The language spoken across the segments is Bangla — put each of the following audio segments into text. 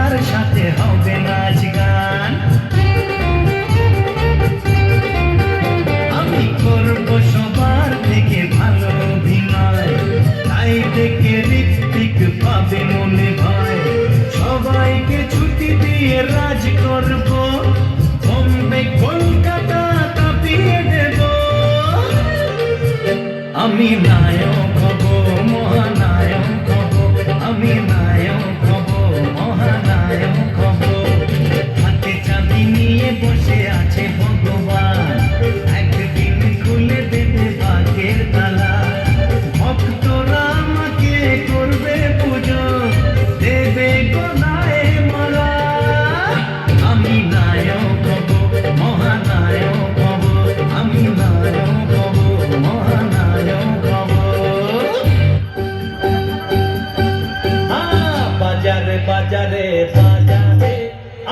তার সাথে হবে নাচ গান। আমি করব সবার থেকে ভালো অভিনয়, তাই দেখে ঋত্বিক পাবে মনে ভয়। সবাইকে ছুটি দিয়ে রাজ করব, বোম্বে কলকাতা কাঁপিয়ে দেব। আমি নায়ক হব, মহানায়ক হব, আমি নায়ক হব, মহানায়ক হব। হাতে চাবি নিয়ে বসে আছে ভগবান, একদিন খুলে দেবে ভাগ্যের তালা। ভক্তরা আমাকে করবে পুজো, দেবে গলায় মালা। আমি নায়ক হব, মহানায়ক হব, আমি নায়ক হব, মহানায়ক হব। বাজারে বাজারে বাজারে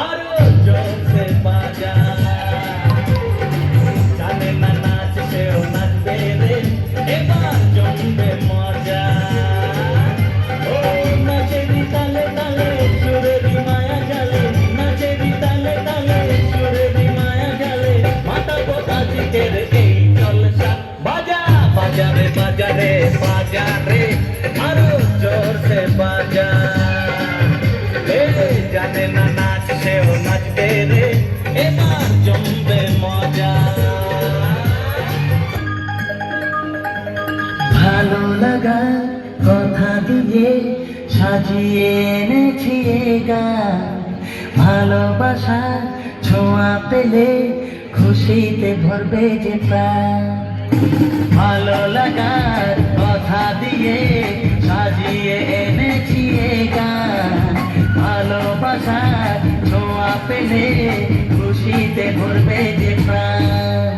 আরো জোরসে বাজা, জানে না নাচ সেও নাচবে রে, এবার জমবে মজা। ও নাচেরি তালে তালে সুরেরি মায়া জালে, নাচেরি তালে তালে সুরেরি মায়া জালে, মাতাবো আজকের এই জলসা। বাজা বাজারে বাজারে বাজারে আরো জোরসে বাজা, জানে না নাচ সেও নাচবে রে, এবার জমবে মজা। ভালো লাগা কথা দিয়ে সাজিয়ে এনেছি এ গান, ভালোবাসা ছোঁয়া পেলে খুশিতে ভরবে যে প্রাণ। ভালো লাগার কথা দিয়ে সাজিয়ে এনেছি এ গান, ভালোবাসা ছোঁয়া পেলে খুশিতে ভরবে যে প্রাণ।